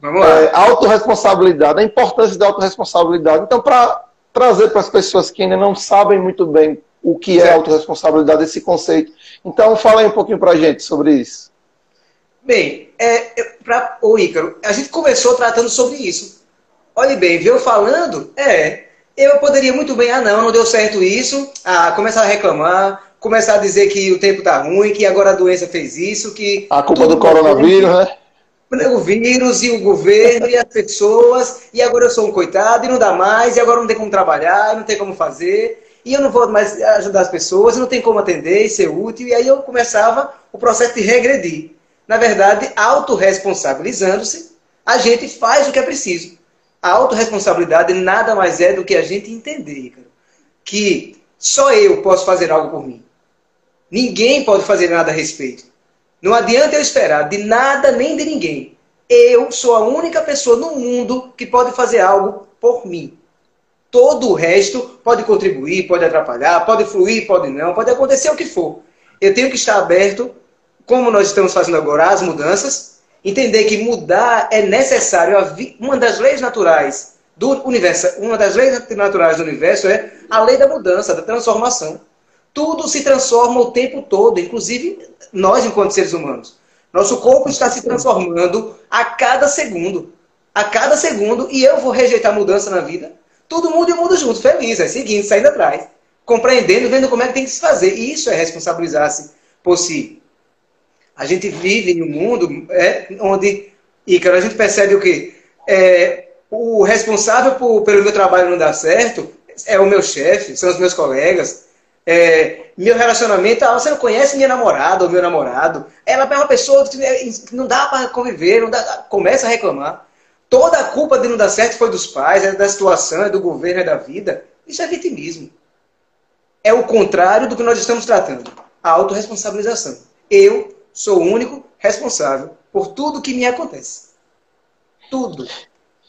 Vamos lá. Autorresponsabilidade, a importância da autorresponsabilidade. Então, para trazer para as pessoas que ainda não sabem muito bem o que é autorresponsabilidade, esse conceito. Então, fala aí um pouquinho para a gente sobre isso. Bem, ô Ícaro, a gente começou tratando sobre isso. Olhe bem, veio falando, eu poderia muito bem, não deu certo isso, começar a reclamar, começar a dizer que o tempo tá ruim, que agora a doença fez isso, que... A culpa do coronavírus, né? O vírus e o governo e as pessoas, e agora eu sou um coitado e não dá mais, e agora não tem como trabalhar, não tem como fazer, e eu não vou mais ajudar as pessoas, e não tem como atender e ser útil, e aí eu começava o processo de regredir. Na verdade, autorresponsabilizando-se, a gente faz o que é preciso. A autorresponsabilidade nada mais é do que a gente entender, cara, que só eu posso fazer algo por mim. Ninguém pode fazer nada a respeito. Não adianta eu esperar de nada nem de ninguém. Eu sou a única pessoa no mundo que pode fazer algo por mim. Todo o resto pode contribuir, pode atrapalhar, pode fluir, pode não, pode acontecer o que for. Eu tenho que estar aberto, como nós estamos fazendo agora, às mudanças, entender que mudar é necessário. Uma das leis naturais do universo, é a lei da mudança, da transformação. Tudo se transforma o tempo todo, inclusive nós enquanto seres humanos. Nosso corpo está se transformando a cada segundo. A cada segundo, e eu vou rejeitar mudança na vida. Todo mundo e o mundo junto, feliz, seguindo, saindo atrás. Compreendendo, vendo como é que tem que se fazer. E isso é responsabilizar-se por si. A gente vive em um mundo onde, Ícaro, a gente percebe o quê? O responsável pelo meu trabalho não dar certo é o meu chefe, são os meus colegas. Meu relacionamento, você não conhece minha namorada ou meu namorado, ela é uma pessoa que não dá para conviver, começa a reclamar. Toda a culpa de não dar certo foi dos pais, é da situação, é do governo, é da vida. Isso é vitimismo. É o contrário do que nós estamos tratando. A autorresponsabilização. Eu sou o único responsável por tudo que me acontece. Tudo.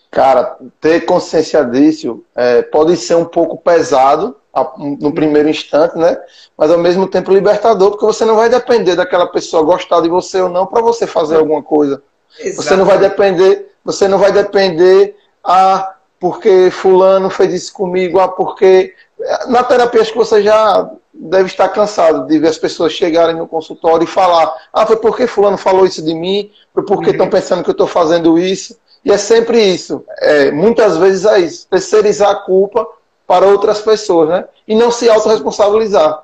Cara, ter consciência disso pode ser um pouco pesado no primeiro instante, né? Mas ao mesmo tempo libertador, porque você não vai depender daquela pessoa gostar de você ou não para você fazer alguma coisa. Exatamente. Você não vai depender porque fulano fez isso comigo, porque na terapia acho que você já deve estar cansado de ver as pessoas chegarem no consultório e falar, foi porque fulano falou isso de mim, foi porque estão pensando que eu estou fazendo isso. E é sempre isso. Muitas vezes é isso. Terceirizar a culpa para outras pessoas, né? E não se autorresponsabilizar.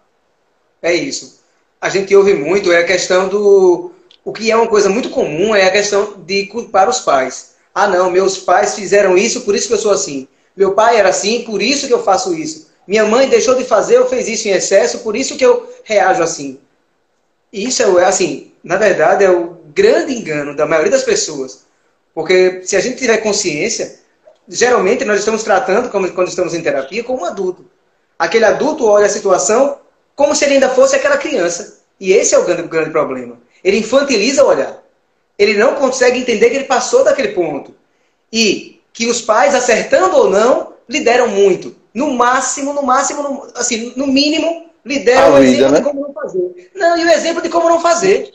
É isso. A gente ouve muito, a questão do... O que é uma coisa muito comum é a questão de culpar os pais. Não, meus pais fizeram isso, por isso que eu sou assim. Meu pai era assim, por isso que eu faço isso. Minha mãe deixou de fazer, eu fiz isso em excesso, por isso que eu reajo assim. Isso assim, na verdade, é o grande engano da maioria das pessoas. Porque se a gente tiver consciência, geralmente nós estamos tratando, quando estamos em terapia, como um adulto. Aquele adulto olha a situação como se ele ainda fosse aquela criança. E esse é o grande problema. Ele infantiliza o olhar. Ele não consegue entender que ele passou daquele ponto. E que os pais, acertando ou não, lhe deram muito. No mínimo, lhe deram o exemplo, né, de como não fazer. Não, e o exemplo de como não fazer.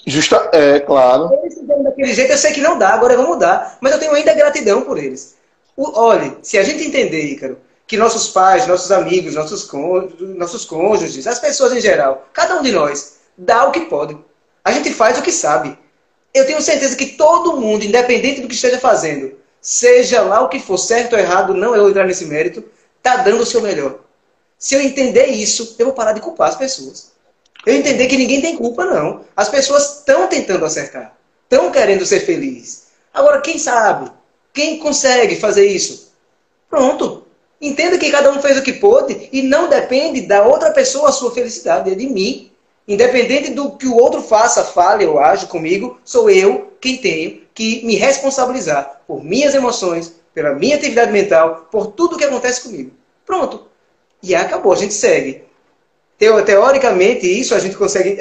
Claro. Eles fizeram daquele jeito, eu sei que não dá, agora eu vou mudar. Mas eu tenho ainda gratidão por eles. Olha, se a gente entender, Ícaro, que nossos pais, nossos amigos, nossos cônjuges, as pessoas em geral, cada um de nós, dá o que pode. A gente faz o que sabe. Eu tenho certeza que todo mundo, independente do que esteja fazendo, seja lá o que for, certo ou errado, não eu entrar nesse mérito, está dando o seu melhor. Se eu entender isso, eu vou parar de culpar as pessoas. Eu entender que ninguém tem culpa, não. As pessoas estão tentando acertar. Estão querendo ser felizes. Agora, quem sabe? Quem consegue fazer isso? Pronto. Entenda que cada um fez o que pôde e não depende da outra pessoa a sua felicidade, é de mim. Independente do que o outro faça, fale ou age comigo, sou eu quem tenho que me responsabilizar por minhas emoções, pela minha atividade mental, por tudo que acontece comigo. Pronto. E acabou, a gente segue. Teoricamente, isso a gente consegue...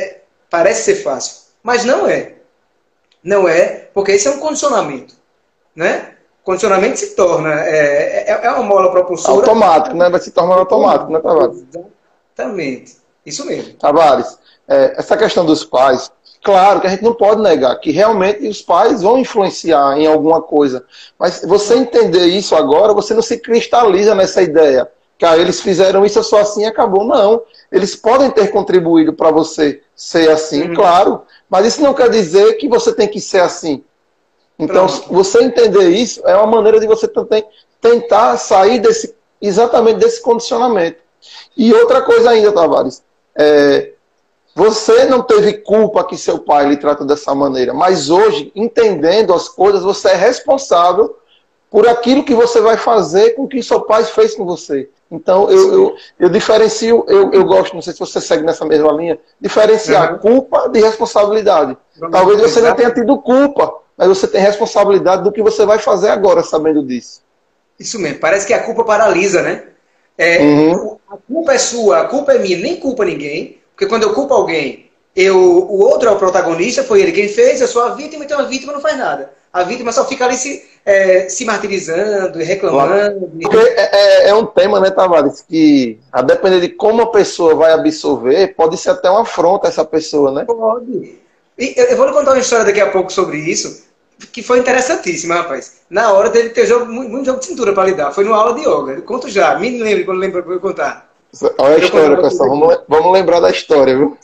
Parece ser fácil, mas não é. Não é, porque esse é um condicionamento. Né? Condicionamento se torna... É uma mola propulsora... Automático, né? Vai se tornar automático, né, Tavares? Exatamente. Isso mesmo. Tavares, essa questão dos pais, Claro que a gente não pode negar que realmente os pais vão influenciar em alguma coisa. Mas você entender isso agora, você não se cristaliza nessa ideia. Que eles fizeram isso, eu sou assim e acabou. Não. Eles podem ter contribuído para você ser assim, claro. Mas isso não quer dizer que você tem que ser assim. Então, você entender isso é uma maneira de você também tentar sair exatamente desse condicionamento. E outra coisa ainda, Tavares, você não teve culpa que seu pai lhe trata dessa maneira, mas hoje, entendendo as coisas, você é responsável por aquilo que você vai fazer com que seu pai fez com você. Então, eu diferencio, eu gosto, não sei se você segue nessa mesma linha, diferenciar culpa de responsabilidade. Talvez você não tenha tido culpa, mas você tem responsabilidade do que você vai fazer agora, sabendo disso. Isso mesmo, parece que a culpa paralisa, né? A culpa é sua, a culpa é minha, nem culpa ninguém, porque quando eu culpo alguém, o outro é o protagonista, foi ele quem fez, eu sou a vítima, então a vítima não faz nada. A vítima só fica ali se martirizando e reclamando. Porque é um tema, né, Tavares, que a depender de como a pessoa vai absorver, pode ser até uma afronta essa pessoa, né? Pode. E eu vou lhe contar uma história daqui a pouco sobre isso, que foi interessantíssima, rapaz. Na hora teve que ter muito jogo de cintura para lidar. Foi numa aula de yoga. Eu conto já. Me lembre quando lembro para eu contar. Olha a história, pessoal. Vamos lembrar da história, viu?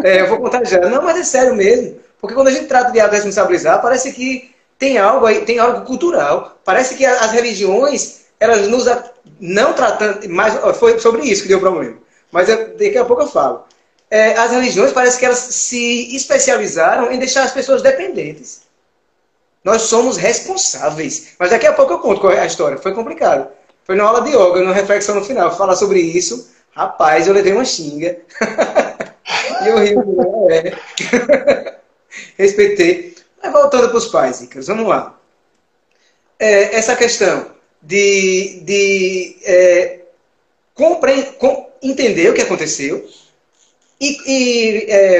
Eu vou contar já. Não, mas é sério mesmo. Porque quando a gente trata de autorresponsabilizar, parece que tem algo aí, tem algo cultural. Parece que as religiões, elas nos não tratando. Foi sobre isso que deu problema. Mas daqui a pouco eu falo. As religiões parece que elas se especializaram em deixar as pessoas dependentes. Nós somos responsáveis. Mas daqui a pouco eu conto qual é a história. Foi complicado. Foi na aula de yoga, numa reflexão no final. Falar sobre isso. Rapaz, eu levei uma xinga. E eu ri. Respeitei. Mas voltando para os pais, Ícaros, vamos lá. Essa questão de entender o que aconteceu.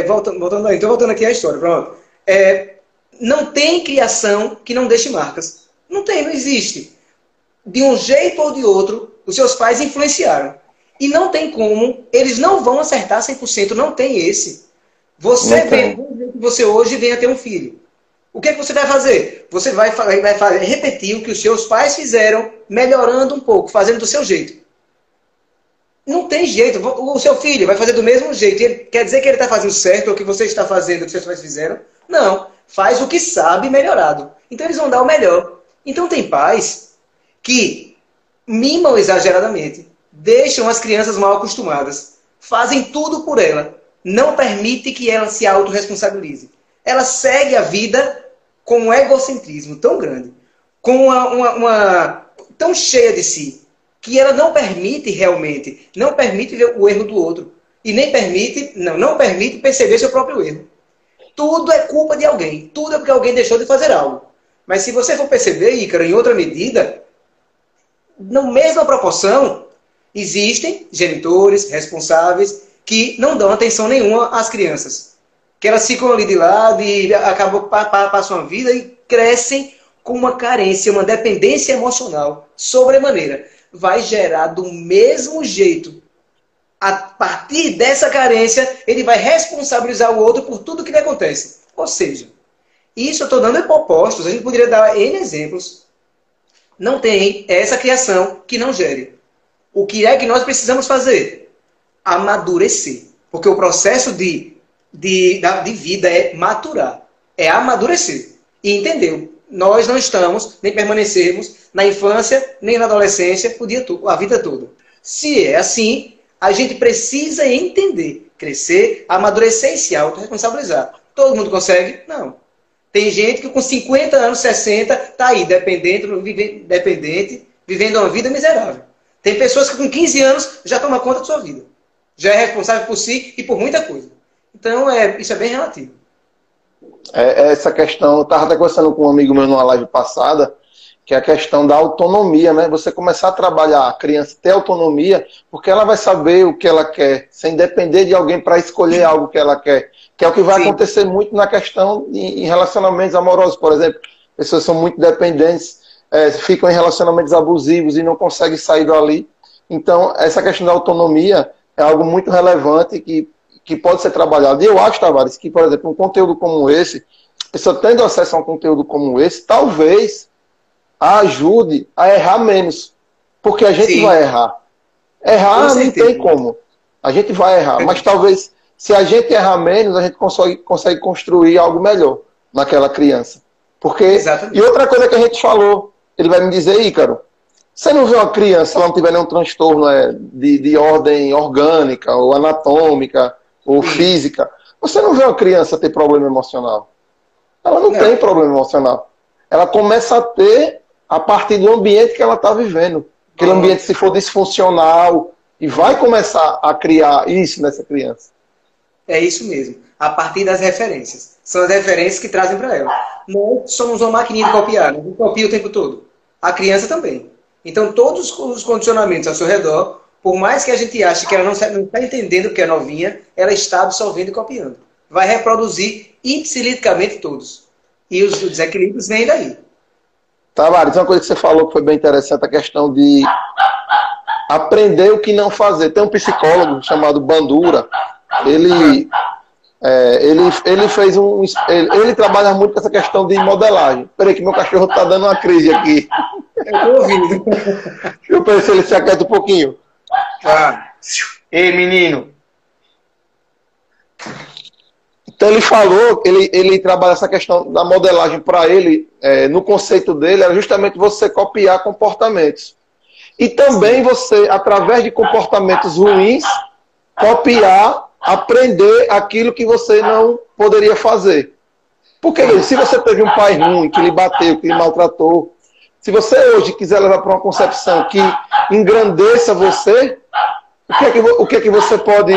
Voltando aqui à história. Pronto. Não tem criação que não deixe marcas. Não existe. De um jeito ou de outro, os seus pais influenciaram. E não tem como, eles não vão acertar 100%, não tem esse. Você hoje vem a ter um filho. O que você vai fazer? Você vai repetir o que os seus pais fizeram, melhorando um pouco, fazendo do seu jeito. Não tem jeito. O seu filho vai fazer do mesmo jeito. Ele quer dizer que ele está fazendo certo, ou que você está fazendo o que seus pais fizeram? Não. Faz o que sabe melhorado. Então eles vão dar o melhor. Então tem pais que mimam exageradamente, deixam as crianças mal acostumadas, fazem tudo por ela, não permite que ela se autorresponsabilize. Ela segue a vida com um egocentrismo tão grande, com uma tão cheia de si, que ela não permite realmente, não permite ver o erro do outro, e nem permite, não permite perceber seu próprio erro. Tudo é culpa de alguém. Tudo é porque alguém deixou de fazer algo. Mas se você for perceber, Ícaro, em outra medida, na mesma proporção, existem genitores responsáveis que não dão atenção nenhuma às crianças. Que elas ficam ali de lado e passam a vida e crescem com uma carência, uma dependência emocional sobremaneira. Vai gerar do mesmo jeito. A partir dessa carência, ele vai responsabilizar o outro por tudo que lhe acontece. Ou seja, isso eu estou dando propostos, a gente poderia dar N exemplos. Não tem essa criação que não gere. O que é que nós precisamos fazer? Amadurecer. Porque o processo de vida é maturar. É amadurecer. E entendeu? Nós não estamos, nem permanecemos na infância, nem na adolescência, a vida toda. Se é assim, a gente precisa entender, crescer, amadurecer e se autorresponsabilizar. Todo mundo consegue? Não. Tem gente que com 50 anos, 60, está aí, dependente, vivendo uma vida miserável. Tem pessoas que com 15 anos já tomam conta da sua vida. Já é responsável por si e por muita coisa. Então, isso é bem relativo. Essa questão, eu estava até conversando com um amigo meu numa live passada, que é a questão da autonomia, né? Você começar a trabalhar, a criança ter autonomia, porque ela vai saber o que ela quer, sem depender de alguém para escolher algo que ela quer. Que é o que vai acontecer muito na questão em relacionamentos amorosos, por exemplo. Pessoas são muito dependentes, ficam em relacionamentos abusivos e não conseguem sair dali. Então, essa questão da autonomia é algo muito relevante que que pode ser trabalhado. E eu acho, Tavares, que, por exemplo, um conteúdo como esse, a pessoa tendo acesso a um conteúdo como esse, talvez a ajude a errar menos. Porque a gente vai errar. Errar não tem como. A gente vai errar. Mas talvez, se a gente errar menos, a gente consegue construir algo melhor naquela criança. Porque, e outra coisa que a gente falou, ele vai me dizer, Ícaro, você não vê uma criança, se ela não tiver nenhum transtorno de ordem orgânica, ou anatômica, ou física, você não vê uma criança ter problema emocional. Ela não tem problema emocional. Ela começa a ter a partir do ambiente que ela está vivendo. Aquele ambiente, se for disfuncional, e vai começar a criar isso nessa criança. É isso mesmo. A partir das referências. São as referências que trazem para ela. Nós somos uma maquininha de copiar. Não copia o tempo todo. A criança também. Então, todos os condicionamentos ao seu redor, por mais que a gente ache que ela não está entendendo que é novinha, ela está absorvendo e copiando. Vai reproduzir ipsilitamente todos. E os desequilíbrios vêm daí. Tavares, uma coisa que você falou que foi bem interessante, a questão de aprender o que não fazer. Tem um psicólogo chamado Bandura, ele fez ele trabalha muito com essa questão de modelagem. Peraí que meu cachorro está dando uma crise aqui. Eu estou ouvindo. Deixa eu ver se ele se aquieta um pouquinho. Ei, menino. Então ele falou, ele trabalha essa questão da modelagem para ele, no conceito dele, era justamente você copiar comportamentos. E também você, através de comportamentos ruins, copiar, aprender aquilo que você não poderia fazer. Porque se você teve um pai ruim, que lhe bateu, que lhe maltratou, se você hoje quiser levar para uma concepção que engrandeça você, o que é que você pode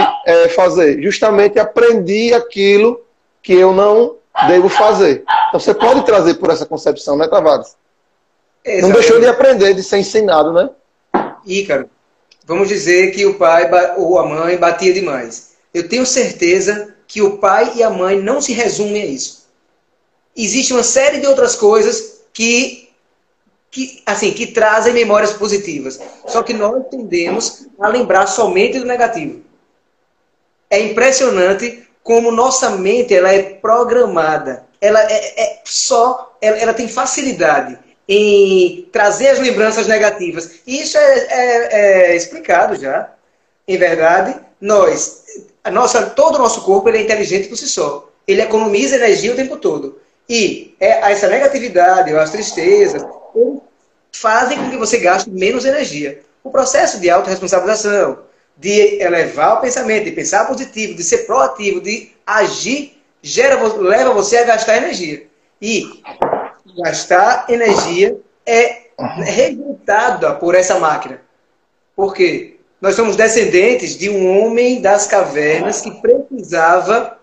fazer? Justamente aprender aquilo que eu não devo fazer. Então você pode trazer por essa concepção, né, Tavares? Exatamente. Não deixou de aprender, de ser ensinado, né? Ícaro, vamos dizer que o pai ou a mãe batia demais. Eu tenho certeza que o pai e a mãe não se resumem a isso. Existe uma série de outras coisas que trazem memórias positivas. Só que nós tendemos a lembrar somente do negativo. É impressionante como nossa mente ela é programada. Ela ela tem facilidade em trazer as lembranças negativas. E isso é explicado já. Em verdade, todo o nosso corpo ele é inteligente por si só. Ele economiza energia o tempo todo. E essa negatividade, as tristezas, fazem com que você gaste menos energia. O processo de autorresponsabilização, de elevar o pensamento, de pensar positivo, de ser proativo, de agir, leva você a gastar energia. E gastar energia é resultada por essa máquina. Por quê? Nós somos descendentes de um homem das cavernas que precisava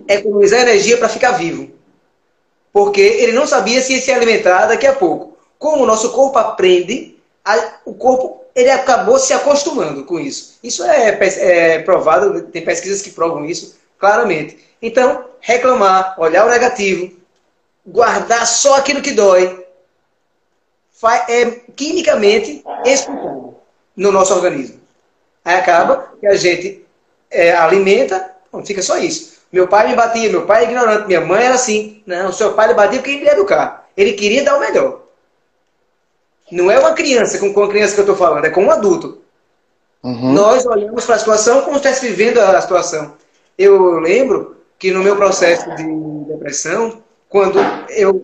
economizar energia para ficar vivo. Porque ele não sabia se ia se alimentar daqui a pouco. Como o nosso corpo aprende, o corpo ele acabou se acostumando com isso. Isso é provado, tem pesquisas que provam isso claramente. Então, reclamar, olhar o negativo, guardar só aquilo que dói, é quimicamente explicado no nosso organismo. Aí acaba que a gente alimenta, fica só isso. Meu pai me batia, meu pai é ignorante, minha mãe era assim. Não, seu pai lhe batia porque ele queria educar. Ele queria dar o melhor. Não é uma criança com a criança que eu estou falando, é com um adulto. Uhum. Nós olhamos para a situação como se estivesse vivendo a situação. Eu lembro que no meu processo de depressão, quando eu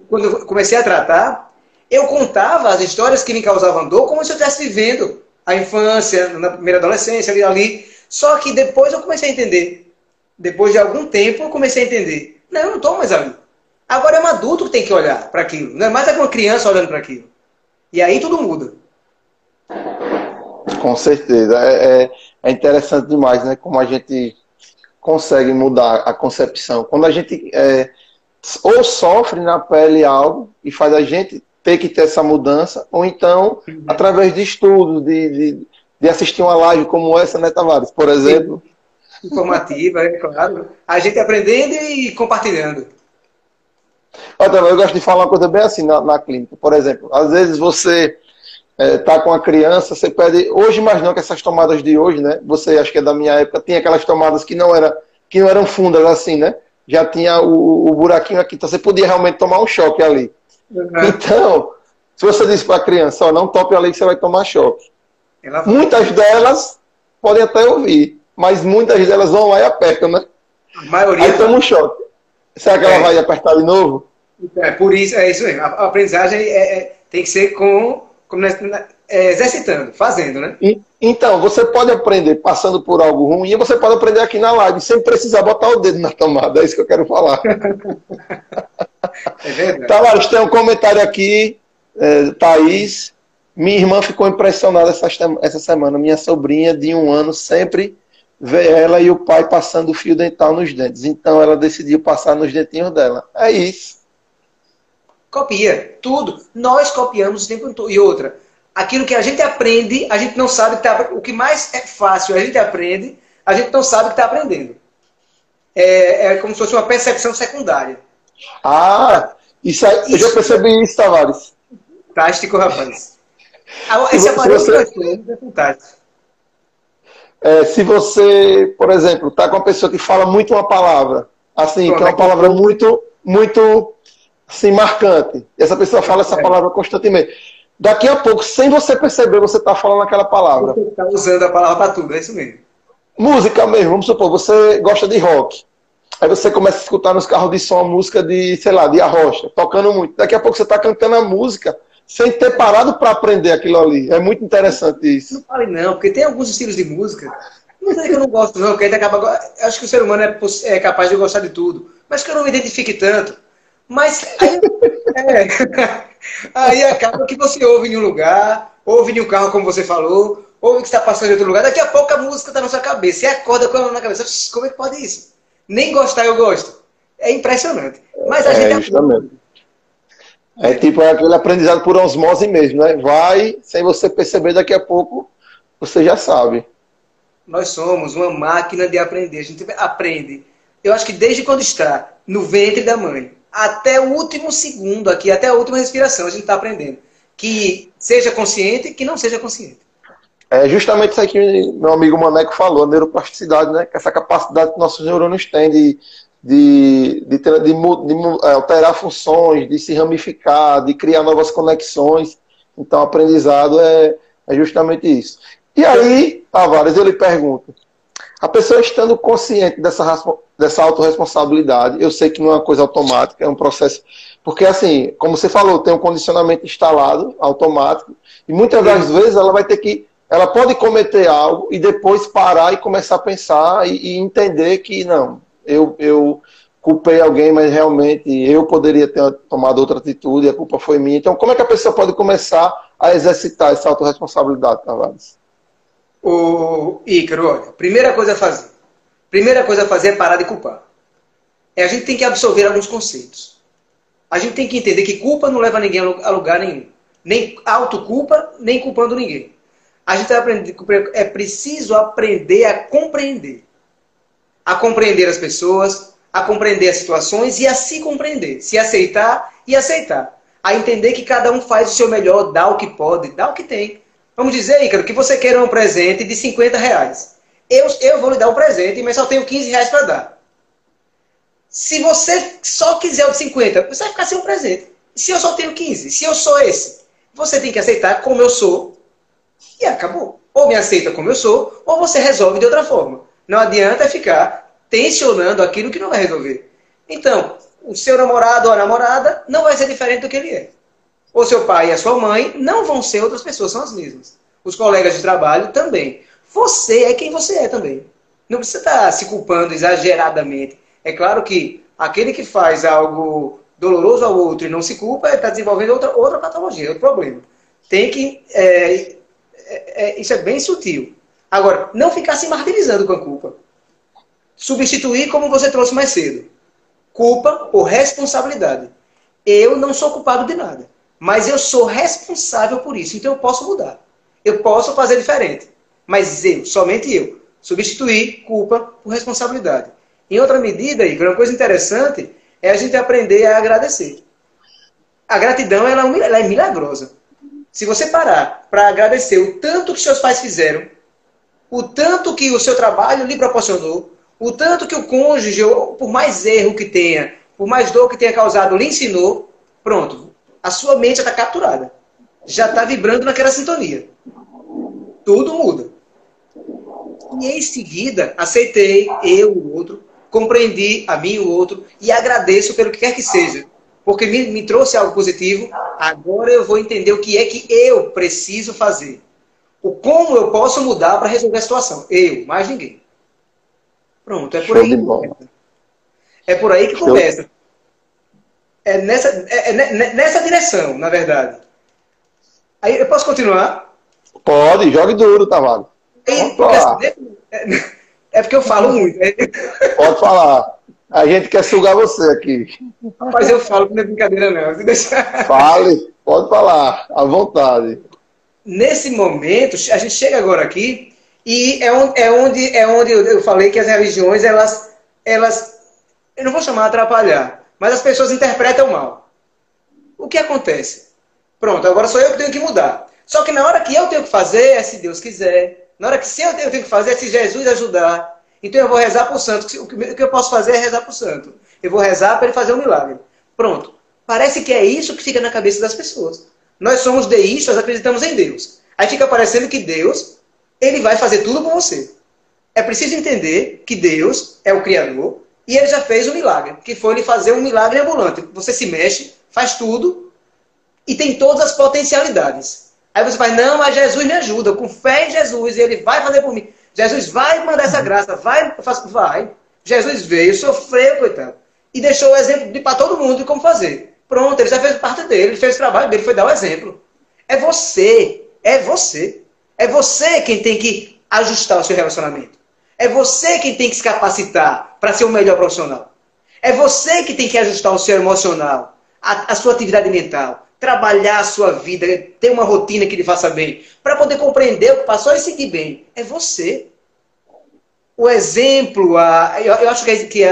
comecei a tratar, eu contava as histórias que me causavam dor como se eu estivesse vivendo a infância, na primeira adolescência, ali. Só que depois eu comecei a entender. Depois de algum tempo eu comecei a entender. Não, eu não estou mais ali. Agora é um adulto que tem que olhar para aquilo. Não é mais uma criança olhando para aquilo. E aí tudo muda. Com certeza. É interessante demais, né? Como a gente consegue mudar a concepção. Quando a gente ou sofre na pele algo e faz a gente ter que ter essa mudança, ou então, através de estudos, de assistir uma live como essa, né, Tavares? Por exemplo. Informativa, é claro. A gente aprendendo e compartilhando. Eu gosto de falar uma coisa bem assim na clínica. Por exemplo, às vezes você tá com a criança, você pede. Hoje, mais não que essas tomadas de hoje, né? Você acho que é da minha época, tinha aquelas tomadas que não eram fundas assim, né? Já tinha o buraquinho aqui, então você podia realmente tomar um choque ali. Uhum. Então, se você disse para a criança, ó, não tope ali que você vai tomar choque. Ela Muitas delas podem até ouvir, mas muitas delas vão lá e apertam, né? A maioria aí toma um choque. Será que ela vai apertar de novo? Por isso, é isso mesmo. A aprendizagem tem que ser exercitando, fazendo, né? Então, você pode aprender passando por algo ruim e você pode aprender aqui na live, sem precisar botar o dedo na tomada. É isso que eu quero falar. É verdade. Tavares, tem um comentário aqui, Thaís. Minha irmã ficou impressionada essa semana. Minha sobrinha de 1 ano sempre vê ela e o pai passando o fio dental nos dentes. Então ela decidiu passar nos dentinhos dela. É isso. Copia. Tudo. Nós copiamos o tempo todo. E outra, aquilo que a gente aprende, a gente não sabe que está... O que mais é fácil, a gente aprende, a gente não sabe que está aprendendo. É como se fosse uma percepção secundária. Isso aí, eu já percebi isso, Tavares. Fantástico, rapaz. Esse aparelho é fantástico. Se você, por exemplo, está com uma pessoa que fala muito uma palavra, assim, que é uma palavra muito, muito assim, marcante, e essa pessoa fala essa palavra constantemente. Daqui a pouco, sem você perceber, você está falando aquela palavra. Você está usando a palavra para tudo, é isso mesmo. Música mesmo, vamos supor, você gosta de rock. Aí você começa a escutar nos carros de som a música de, sei lá, de Arrocha, tocando muito. Daqui a pouco você está cantando a música sem ter parado para aprender aquilo ali. É muito interessante isso. Não fale não, porque tem alguns estilos de música, não sei que eu não gosto não, porque acho que o ser humano é capaz de gostar de tudo, mas que eu não me identifique tanto. Mas aí acaba que você ouve em um lugar, ouve em um carro, como você falou, ouve que está passando em outro lugar, daqui a pouco a música está na sua cabeça, e acorda com ela na cabeça. Como é que pode isso? Nem gostar eu gosto. É impressionante. Mas a gente justamente. É tipo aquele aprendizado por osmose mesmo, né? Vai, sem você perceber, daqui a pouco você já sabe. Nós somos uma máquina de aprender. A gente aprende. Eu acho que desde quando está no ventre da mãe, até o último segundo aqui, até a última respiração, a gente está aprendendo. Que seja consciente, que não seja consciente. É justamente isso aí que meu amigo Maneco falou, a neuroplasticidade, né? Essa capacidade que nossos neurônios têm de alterar funções, de se ramificar, de criar novas conexões. Então, aprendizado é justamente isso. E aí, Tavares, eu lhe pergunto, a pessoa estando consciente dessa autorresponsabilidade, eu sei que não é uma coisa automática, é um processo... Porque, assim, como você falou, tem um condicionamento instalado, automático, e muitas das vezes ela pode cometer algo e depois parar e começar a pensar e entender que, não, eu culpei alguém, mas realmente eu poderia ter tomado outra atitude, a culpa foi minha. Então, como é que a pessoa pode começar a exercitar essa autorresponsabilidade, Tavares? Ícaro, olha, primeira coisa a fazer é parar de culpar. A gente tem que absorver alguns conceitos. A gente tem que entender que culpa não leva ninguém a lugar nenhum. Nem autoculpa, nem culpando ninguém. A gente é preciso aprender a compreender. A compreender as pessoas, a compreender as situações e a se compreender. Se aceitar e aceitar. A entender que cada um faz o seu melhor, dá o que pode, dá o que tem. Vamos dizer, Ícaro, que você queira um presente de R$50. Eu vou lhe dar um presente, mas só tenho R$15 para dar. Se você só quiser o de 50, você vai ficar sem um presente. Se eu só tenho 15, se eu sou esse, você tem que aceitar como eu sou e acabou. Ou me aceita como eu sou, ou você resolve de outra forma. Não adianta ficar tensionando aquilo que não vai resolver. Então, o seu namorado ou a namorada não vai ser diferente do que ele é. O seu pai e a sua mãe não vão ser outras pessoas, são as mesmas. Os colegas de trabalho também. Você é quem você é também. Não precisa estar se culpando exageradamente. É claro que aquele que faz algo doloroso ao outro e não se culpa, está desenvolvendo outra patologia, outro problema. Tem que... isso é bem sutil. Agora, não ficar se martirizando com a culpa. Substituir como você trouxe mais cedo. Culpa por responsabilidade. Eu não sou culpado de nada. Mas eu sou responsável por isso. Então eu posso mudar. Eu posso fazer diferente. Mas somente eu. Substituir culpa por responsabilidade. Em outra medida, Igor, uma coisa interessante é a gente aprender a agradecer. A gratidão ela é milagrosa. Se você parar para agradecer o tanto que seus pais fizeram, o tanto que o seu trabalho lhe proporcionou, o tanto que o cônjuge, por mais erro que tenha, por mais dor que tenha causado, lhe ensinou, pronto, a sua mente já está capturada. Já está vibrando naquela sintonia. Tudo muda. E em seguida, aceitei eu, o outro, compreendi a mim, o outro, e agradeço pelo que quer que seja. Porque me trouxe algo positivo, agora eu vou entender o que é que eu preciso fazer. O como eu posso mudar para resolver a situação. Eu, mais ninguém. Pronto, é por aí que começa. É por aí que começa. É nessa direção, na verdade. Aí, eu posso continuar? Pode, jogue duro, Tavares. É porque eu falo muito. Pode falar. A gente quer sugar você aqui. Mas eu falo que não é brincadeira, não. Se deixar... Fale, pode falar, à vontade. Nesse momento, a gente chega agora aqui, e é onde eu falei que as religiões, elas, eu não vou chamar de atrapalhar, mas as pessoas interpretam mal. O que acontece? Pronto, agora sou eu que tenho que mudar. Só que na hora que eu tenho que fazer, é se Deus quiser. Na hora que eu tenho que fazer, é se Jesus ajudar. Então eu vou rezar para o santo. O que eu posso fazer é rezar para o santo. Eu vou rezar para ele fazer um milagre. Pronto. Parece que é isso que fica na cabeça das pessoas. Nós somos deístas, acreditamos em Deus. Aí fica parecendo que Deus, ele vai fazer tudo com você. É preciso entender que Deus é o Criador e ele já fez um milagre, que foi ele fazer um milagre ambulante. Você se mexe, faz tudo e tem todas as potencialidades. Aí você fala, não, mas Jesus me ajuda, com fé em Jesus, e ele vai fazer por mim. Jesus vai mandar essa graça, vai. Jesus veio, sofreu, coitado, e deixou o exemplo para todo mundo de como fazer. Pronto, ele já fez parte dele, ele fez o trabalho dele, foi dar o exemplo. É você, é você. É você quem tem que ajustar o seu relacionamento. É você quem tem que se capacitar para ser o melhor profissional. É você que tem que ajustar o seu emocional, a sua atividade mental, trabalhar a sua vida, ter uma rotina que lhe faça bem, para poder compreender o que passou e seguir bem. É você. O exemplo, eu acho que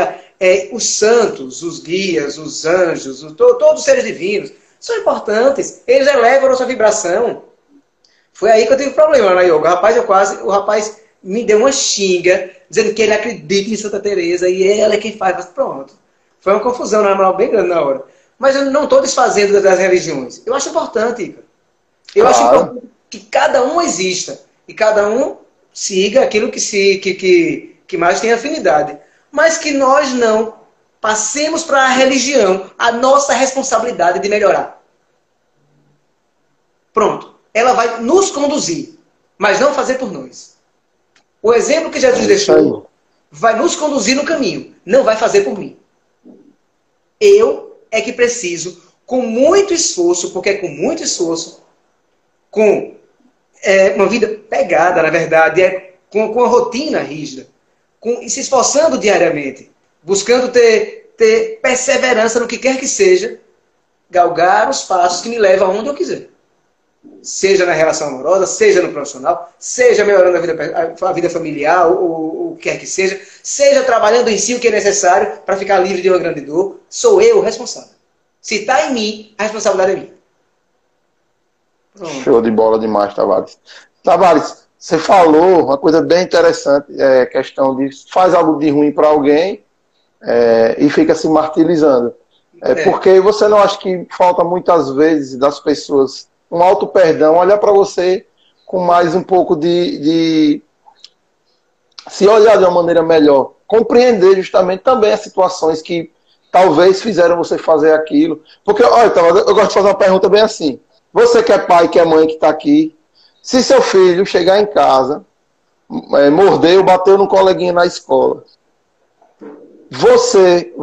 os santos, os guias, os anjos, todos os seres divinos, são importantes. Eles elevam a nossa vibração. Foi aí que eu tive problema na yoga. O rapaz me deu uma xinga, dizendo que ele acredita em Santa Teresa e ela é quem faz. Mas pronto. Foi uma confusão, na moral, bem grande na hora. Mas eu não estou desfazendo das religiões. Eu acho importante, Ica. Eu acho importante que cada um exista. E cada um siga aquilo que mais tem afinidade. Mas que nós não passemos para a religião a nossa responsabilidade de melhorar. Pronto. Ela vai nos conduzir, mas não fazer por nós. O exemplo que Jesus deixou vai nos conduzir no caminho, não vai fazer por mim. Eu é que preciso, com muito esforço, porque é com muito esforço, com uma vida pegada, na verdade, com uma rotina rígida, e se esforçando diariamente, buscando ter perseverança no que quer que seja, galgar os passos que me levam aonde eu quiser. Seja na relação amorosa, seja no profissional, seja melhorando a vida familiar, ou o que quer que seja trabalhando em si o que é necessário para ficar livre de uma grande dor, sou eu o responsável. Se está em mim, a responsabilidade é minha. Pronto. Show de bola demais, Tavares. Tavares, você falou uma coisa bem interessante, questão de faz algo de ruim para alguém e fica se martirizando. Porque você não acha que falta muitas vezes das pessoas um auto-perdão, olhar para você com mais um pouco de se olhar de uma maneira melhor, compreender justamente também as situações que talvez fizeram você fazer aquilo. Porque, olha, eu gosto de fazer uma pergunta bem assim. Você que é pai, que é mãe, que está aqui, se seu filho chegar em casa, mordeu, bateu no coleguinha na escola, você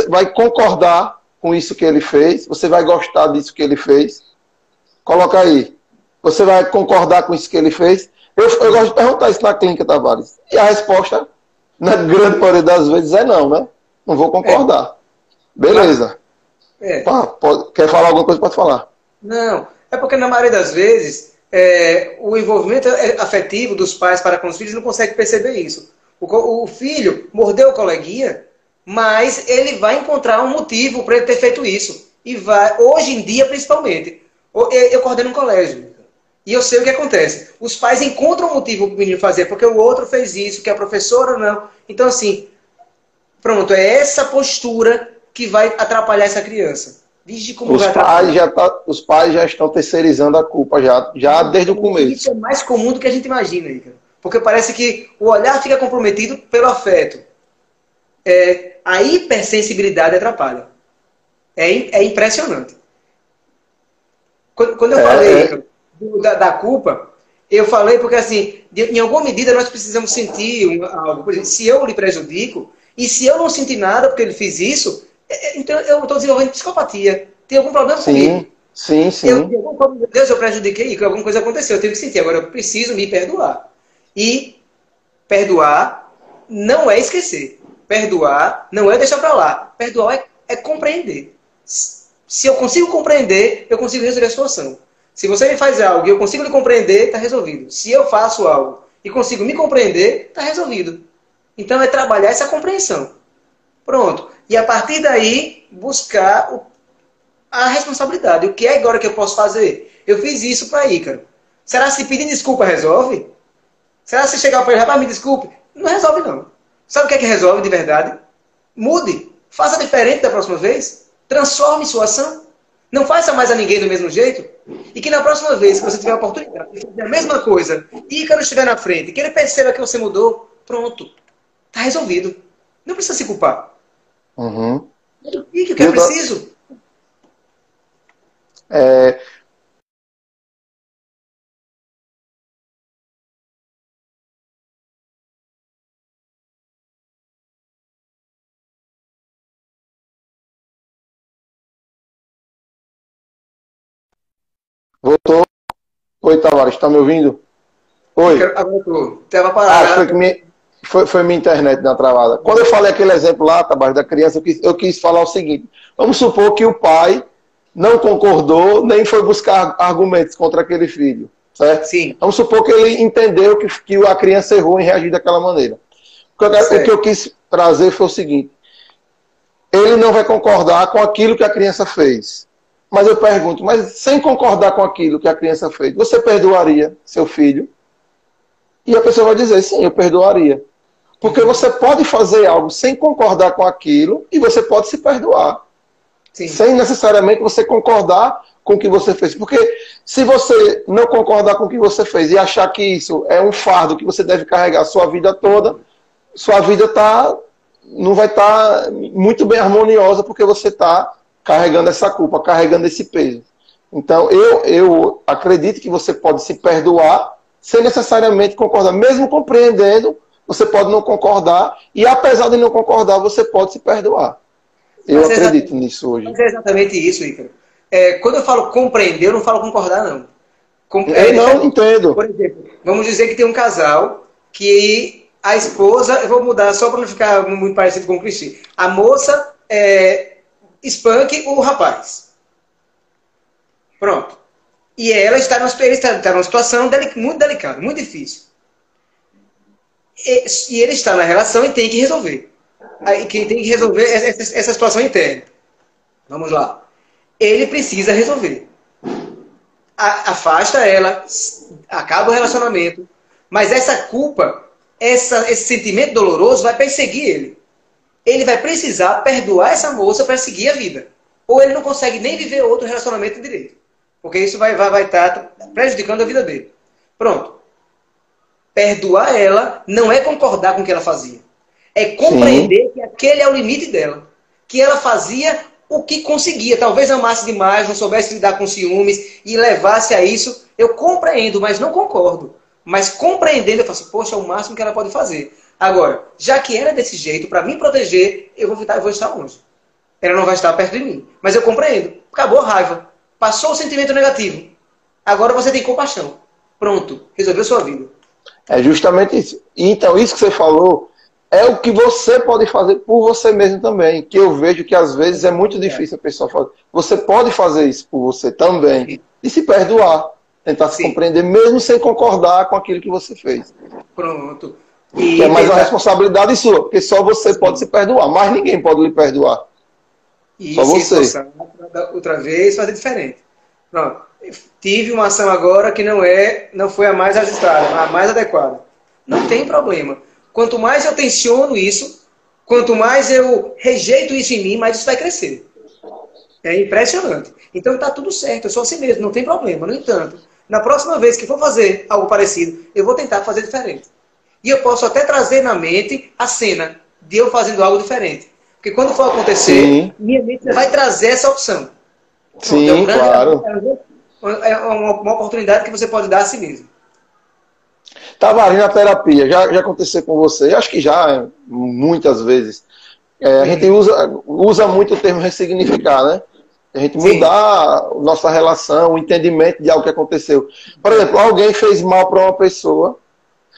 vai concordar com isso que ele fez? Você vai gostar disso que ele fez? Coloca aí. Você vai concordar com isso que ele fez? Eu gosto de perguntar isso na clínica, Tavares. E a resposta, na grande maioria das vezes, é não, né? Não vou concordar. Beleza. Quer falar alguma coisa? Pode falar. Não. É porque, na maioria das vezes, o envolvimento afetivo dos pais para com os filhos não consegue perceber isso. O filho mordeu o coleguinha, mas ele vai encontrar um motivo para ele ter feito isso. E vai, hoje em dia, principalmente, Eu coordeno um colégio. E eu sei o que acontece. Os pais encontram um motivo para o menino fazer, porque o outro fez isso, que a professora não. Então, assim, pronto, é essa postura que vai atrapalhar essa criança. Vige como vai atrapalhar. Os pais já estão terceirizando a culpa, já desde o começo. Isso é mais comum do que a gente imagina, Ícaro. Porque parece que o olhar fica comprometido pelo afeto. A hipersensibilidade atrapalha. É impressionante. Quando eu falei da culpa, eu falei porque, assim, em alguma medida nós precisamos sentir algo. Por exemplo, se eu lhe prejudico, e se eu não sentir nada porque ele fez isso, então eu estou desenvolvendo psicopatia. Tem algum problema comigo? Sim. Meu Deus, eu prejudiquei, que alguma coisa aconteceu, eu tenho que sentir. Agora eu preciso me perdoar. E perdoar não é esquecer. Perdoar não é deixar para lá. Perdoar é compreender. Se eu consigo compreender, eu consigo resolver a situação. Se você me faz algo e eu consigo lhe compreender, está resolvido. Se eu faço algo e consigo me compreender, está resolvido. Então é trabalhar essa compreensão. Pronto. E a partir daí, buscar a responsabilidade. O que é agora que eu posso fazer? Eu fiz isso para Ícaro. Será que se pedir desculpa resolve? Será que se chegar para ele, rapaz, me desculpe? Não resolve, não. Sabe o que é que resolve de verdade? Mude. Faça diferente da próxima vez. Transforme sua ação. Não faça mais a ninguém do mesmo jeito. E que na próxima vez que você tiver a oportunidade de fazer a mesma coisa, e Ícaro estiver na frente, que ele perceba que você mudou, pronto. Está resolvido. Não precisa se culpar. Uhum. E o que é preciso? Voltou? Oi, Tavares, está me ouvindo? Oi. Estava parado. Foi minha internet na travada. Quando eu falei aquele exemplo lá, Tavares, da criança, eu quis falar o seguinte. Vamos supor que o pai não concordou, nem foi buscar argumentos contra aquele filho. Certo? Sim. Vamos supor que ele entendeu que a criança errou em reagir daquela maneira. O que eu quis trazer foi o seguinte. Ele não vai concordar com aquilo que a criança fez. Mas eu pergunto, mas sem concordar com aquilo que a criança fez, você perdoaria seu filho? E a pessoa vai dizer, sim, eu perdoaria. Porque você pode fazer algo sem concordar com aquilo e você pode se perdoar. Sim. Sem necessariamente você concordar com o que você fez. Porque se você não concordar com o que você fez e achar que isso é um fardo que você deve carregar a sua vida toda, sua vida não vai estar muito bem harmoniosa porque você está carregando essa culpa, carregando esse peso. Então, eu acredito que você pode se perdoar sem necessariamente concordar. Mesmo compreendendo, você pode não concordar e, apesar de não concordar, você pode se perdoar. Eu acredito nisso hoje. Mas é exatamente isso, Ícaro. Quando eu falo compreender, eu não falo concordar, não. Eu não entendo. Por exemplo, vamos dizer que tem um casal que a esposa... Eu vou mudar só para não ficar muito parecido com o Cristi. A moça espanque o rapaz. Pronto. E ela está numa situação muito delicada, muito difícil. E ele está na relação e tem que resolver. Quem tem que resolver essa situação interna. Vamos lá. Ele precisa resolver. Afasta ela, acaba o relacionamento, mas essa culpa, esse sentimento doloroso vai perseguir ele. Ele vai precisar perdoar essa moça para seguir a vida. Ou ele não consegue nem viver outro relacionamento direito. Porque isso vai estar prejudicando a vida dele. Pronto. Perdoar ela não é concordar com o que ela fazia. É compreender Sim. que aquele é o limite dela. Que ela fazia o que conseguia. Talvez amasse demais, não soubesse lidar com ciúmes e levasse a isso. Eu compreendo, mas não concordo. Mas compreendendo, eu falo assim, poxa, é o máximo que ela pode fazer. Agora, já que ela é desse jeito, para me proteger, eu vou estar longe. Ela não vai estar perto de mim. Mas eu compreendo. Acabou a raiva. Passou o sentimento negativo. Agora você tem compaixão. Pronto. Resolveu sua vida. É justamente isso. Então, isso que você falou é o que você pode fazer por você mesmo também. Que eu vejo que às vezes é muito difícil a pessoa fazer. Você pode fazer isso por você também. Sim. E se perdoar. Tentar se compreender, mesmo sem concordar com aquilo que você fez. Pronto. É mais uma responsabilidade sua, porque só você pode se perdoar, mas ninguém pode lhe perdoar. E só você. Outra vez fazer diferente. Pronto. tive uma ação agora que não foi a mais ajustada, a mais adequada. Não tem problema. Quanto mais eu tensiono isso, quanto mais eu rejeito isso em mim, mais isso vai crescer. É impressionante. Então está tudo certo, eu sou assim mesmo, não tem problema. No entanto, na próxima vez que for fazer algo parecido, eu vou tentar fazer diferente. E eu posso até trazer na mente a cena de eu fazendo algo diferente. Porque quando for acontecer, Sim. minha mente vai trazer essa opção. Sim, é claro. É uma oportunidade que você pode dar a si mesmo. Tavares, na terapia, já aconteceu com você? Acho que já, muitas vezes. A gente usa muito o termo ressignificar, né? A gente mudar a nossa relação, o entendimento de algo que aconteceu. Por exemplo, alguém fez mal para uma pessoa,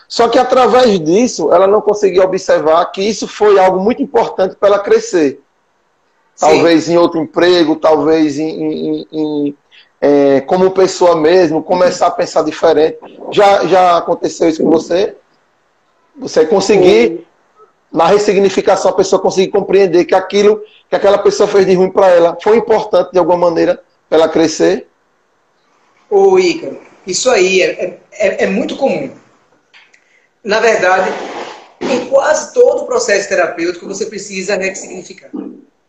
só que através disso, ela não conseguiu observar que isso foi algo muito importante para ela crescer. Talvez em outro emprego, talvez como pessoa mesmo, começar a pensar diferente. Já aconteceu isso com você? Você conseguir, na ressignificação, a pessoa conseguir compreender que aquilo que aquela pessoa fez de ruim para ela foi importante de alguma maneira para ela crescer? Ô, Ícaro, isso aí é muito comum. Na verdade, em quase todo o processo terapêutico, você precisa ressignificar.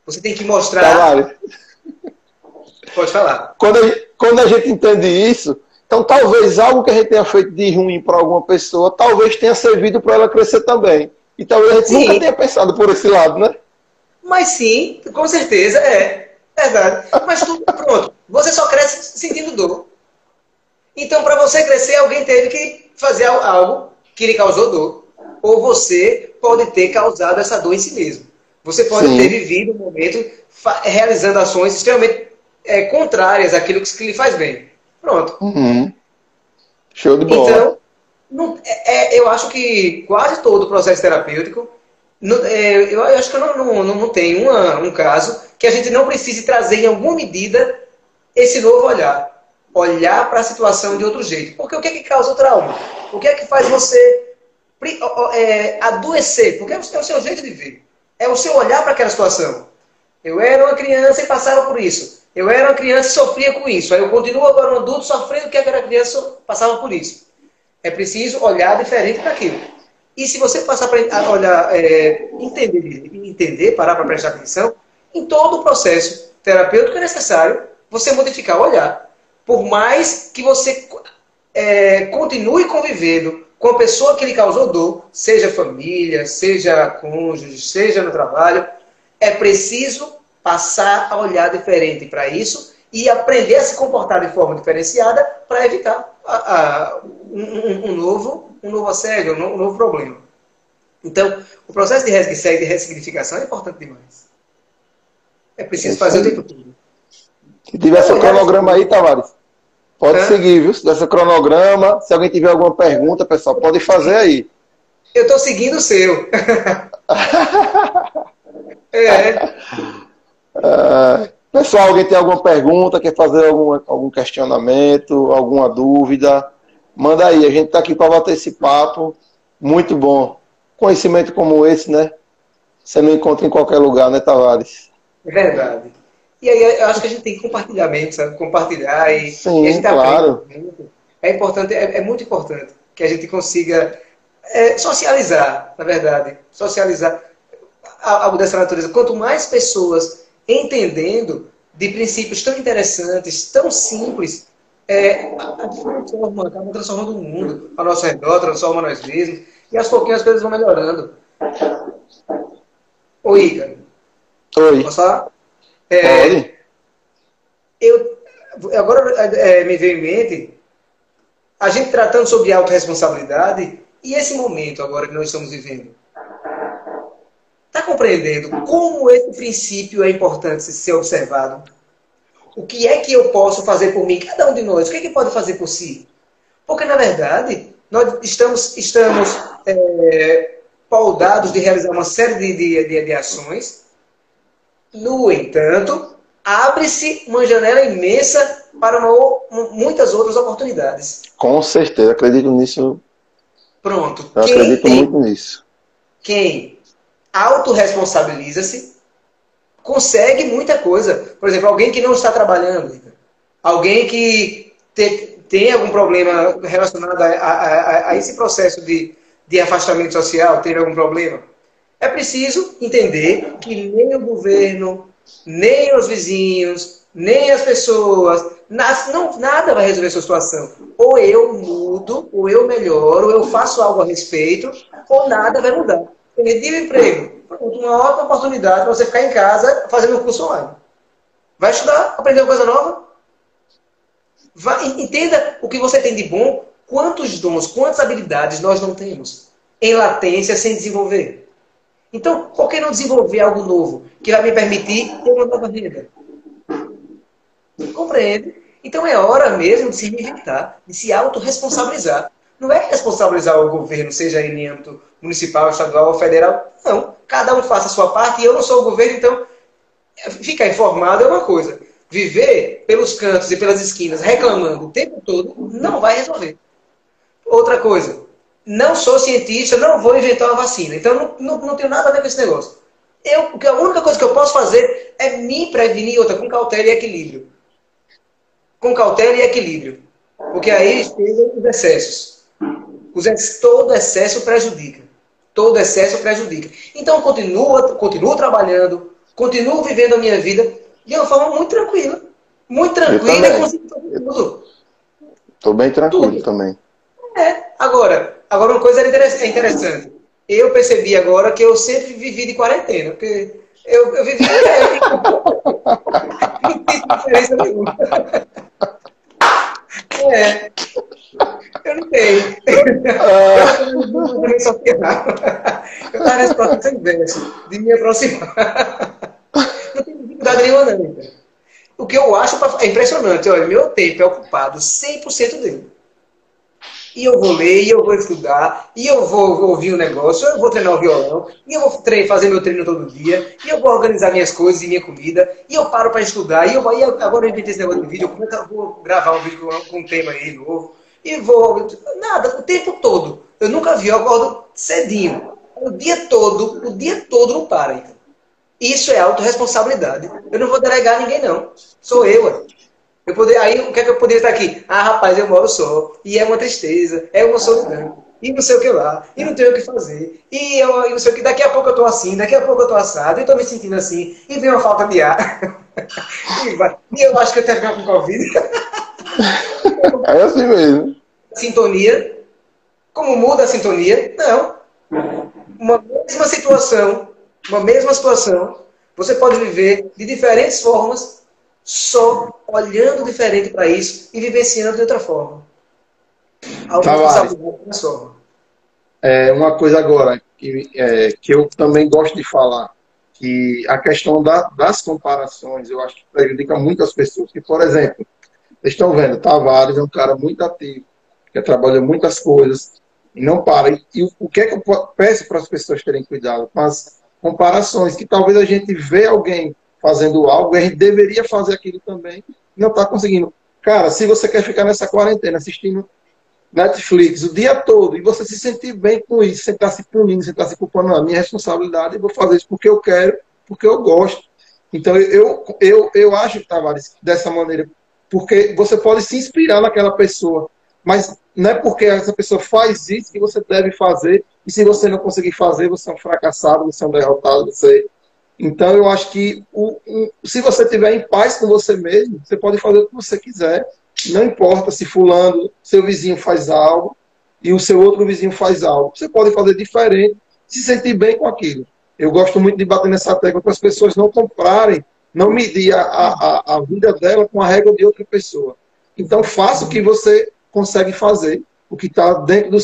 Você tem que mostrar... Trabalho. Pode falar. Quando a gente entende isso, então talvez algo que a gente tenha feito de ruim para alguma pessoa, talvez tenha servido para ela crescer também. E talvez a gente nunca tenha pensado por esse lado, né? Mas sim, com certeza, é verdade. Mas tudo pronto. Você só cresce sentindo dor. Então, para você crescer, alguém teve que fazer algo que lhe causou dor. Ou você pode ter causado essa dor em si mesmo. Você pode ter vivido um momento realizando ações extremamente contrárias àquilo que lhe faz bem. Pronto. Show de bola. Então, eu acho que quase todo o processo terapêutico, eu acho que não tem um caso que a gente não precise trazer em alguma medida esse novo olhar. Olhar para a situação de outro jeito. Porque o que é que causa o trauma? O que é que faz você adoecer? Porque é o seu jeito de ver. É o seu olhar para aquela situação. Eu era uma criança e passava por isso. Eu era uma criança e sofria com isso. Aí eu continuo agora um adulto sofrendo porque aquela criança passava por isso. É preciso olhar diferente para aquilo. E se você passar para olhar, entender, parar para prestar atenção, em todo o processo terapêutico é necessário você modificar o olhar. Por mais que você continue convivendo com a pessoa que lhe causou dor, seja família, seja cônjuge, seja no trabalho, é preciso passar a olhar diferente para isso e aprender a se comportar de forma diferenciada para evitar um novo assédio, um novo problema. Então, o processo de ressignificação é importante demais. É preciso fazer o tempo todo. Se tiver seu cronograma aí, Tavares, pode seguir, viu? Se tiver seu cronograma, se alguém tiver alguma pergunta, pessoal, pode fazer aí. Eu estou seguindo o seu. Pessoal, alguém tem alguma pergunta, quer fazer algum questionamento, alguma dúvida, manda aí. A gente está aqui para bater esse papo. Muito bom. Conhecimento como esse, né? Você não encontra em qualquer lugar, né, Tavares? É verdade. E aí eu acho que a gente tem que compartilhar mesmo, sabe? Compartilhar e sim, a gente claro. É importante, é muito importante que a gente consiga socializar, na verdade. Socializar algo dessa natureza. Quanto mais pessoas entendendo de princípios tão interessantes, tão simples, acaba transformando o mundo ao nosso redor, transforma nós mesmos, e aos pouquinhos as coisas vão melhorando. Ô, Ícaro. Oi. Posso falar? Pode. Agora me veio em mente a gente tratando sobre autorresponsabilidade e esse momento agora que nós estamos vivendo. Está compreendendo como esse princípio é importante ser observado? O que é que eu posso fazer por mim? Cada um de nós, o que é que pode fazer por si? Porque, na verdade, nós estamos paudados de realizar uma série de ações. No entanto, abre-se uma janela imensa para muitas outras oportunidades. Com certeza, acredito nisso. Pronto. Eu acredito muito nisso. Quem autorresponsabiliza-se, consegue muita coisa. Por exemplo, alguém que não está trabalhando, alguém que tem algum problema relacionado a esse processo de afastamento social? Teve algum problema? É preciso entender que nem o governo, nem os vizinhos, nem as pessoas, nada vai resolver a sua situação. Ou eu mudo, ou eu melhoro, ou eu faço algo a respeito, ou nada vai mudar. Perdi o emprego. Pronto, uma ótima oportunidade para você ficar em casa fazendo um curso online. Vai estudar, aprender uma coisa nova. Entenda o que você tem de bom, quantos dons, quantas habilidades nós não temos em latência sem desenvolver. Então, por que não desenvolver algo novo que vai me permitir ter uma nova renda? Compreende? Então é hora mesmo de se reinventar, de se autorresponsabilizar. Não é responsabilizar o governo, seja ele em âmbito municipal, estadual ou federal. Não. Cada um faça a sua parte e eu não sou o governo, então ficar informado é uma coisa. Viver pelos cantos e pelas esquinas reclamando o tempo todo não vai resolver. Outra coisa. Não sou cientista, não vou inventar uma vacina. Então não tenho nada a ver com esse negócio. A única coisa que eu posso fazer é me prevenir, outra, com cautela e equilíbrio. Com cautela e equilíbrio. Porque aí chegam os excessos. Todo excesso prejudica. Todo excesso prejudica. Então continuo trabalhando, continuo vivendo a minha vida de uma forma muito tranquila. Muito tranquila e consigo fazer tudo. Estou bem tranquilo também. Agora uma coisa é interessante. Eu percebi agora que eu sempre vivi de quarentena. Porque eu vivi... não tem diferença nenhuma. Eu não tenho. Eu estava nesse processo inverso, de me aproximar. Não tem dificuldade nenhuma, não. O que eu acho é impressionante. Olha, meu tempo é ocupado 100% dele. E eu vou ler, e eu vou estudar, e eu vou ouvir um negócio, eu vou treinar o violão, e eu vou fazer meu treino todo dia, e eu vou organizar minhas coisas e minha comida, e eu paro para estudar, e agora eu inventei esse negócio de vídeo, eu vou gravar um vídeo com um tema aí novo, e vou... Nada, o tempo todo. Eu nunca vi, eu acordo cedinho. O dia todo não para. Então. Isso é autorresponsabilidade. Eu não vou delegar a ninguém, não. Sou eu. Aí o que é que eu poderia estar aqui? Ah, rapaz, eu moro só. E é uma tristeza, é uma solidão. E não sei o que lá. E não tenho o que fazer. E não sei o que. Daqui a pouco eu tô assim, daqui a pouco eu tô assado. E tô me sentindo assim. E vem uma falta de ar. E eu acho que eu tenho que ficar com Covid. É assim mesmo. Sintonia. Como muda a sintonia? Não. Uma mesma situação, você pode viver de diferentes formas, só olhando diferente para isso e vivenciando de outra forma. Uma coisa agora que eu também gosto de falar, que a questão das comparações, eu acho que prejudica muitas pessoas. Que, por exemplo, vocês estão vendo, Tavares é um cara muito ativo, que trabalha muitas coisas e não para. E o que é que eu peço para as pessoas terem cuidado? Com as comparações, que talvez a gente vê alguém fazendo algo, e a gente deveria fazer aquilo também, e não está conseguindo. Cara, se você quer ficar nessa quarentena assistindo Netflix o dia todo, e você se sentir bem com isso, sem estar se punindo, sem estar se culpando, não, a minha responsabilidade, eu vou fazer isso porque eu quero, porque eu gosto. Então, eu acho, Tavares, dessa maneira, porque você pode se inspirar naquela pessoa, mas não é porque essa pessoa faz isso que você deve fazer, e se você não conseguir fazer, você é um fracassado, você é um derrotado, você... Então, eu acho que se você estiver em paz com você mesmo, você pode fazer o que você quiser. Não importa se fulano, seu vizinho faz algo e o seu outro vizinho faz algo. Você pode fazer diferente, se sentir bem com aquilo. Eu gosto muito de bater nessa tecla para as pessoas não comprarem, não medir a vida dela com a régua de outra pessoa. Então, faça o que você consegue fazer, o que está dentro do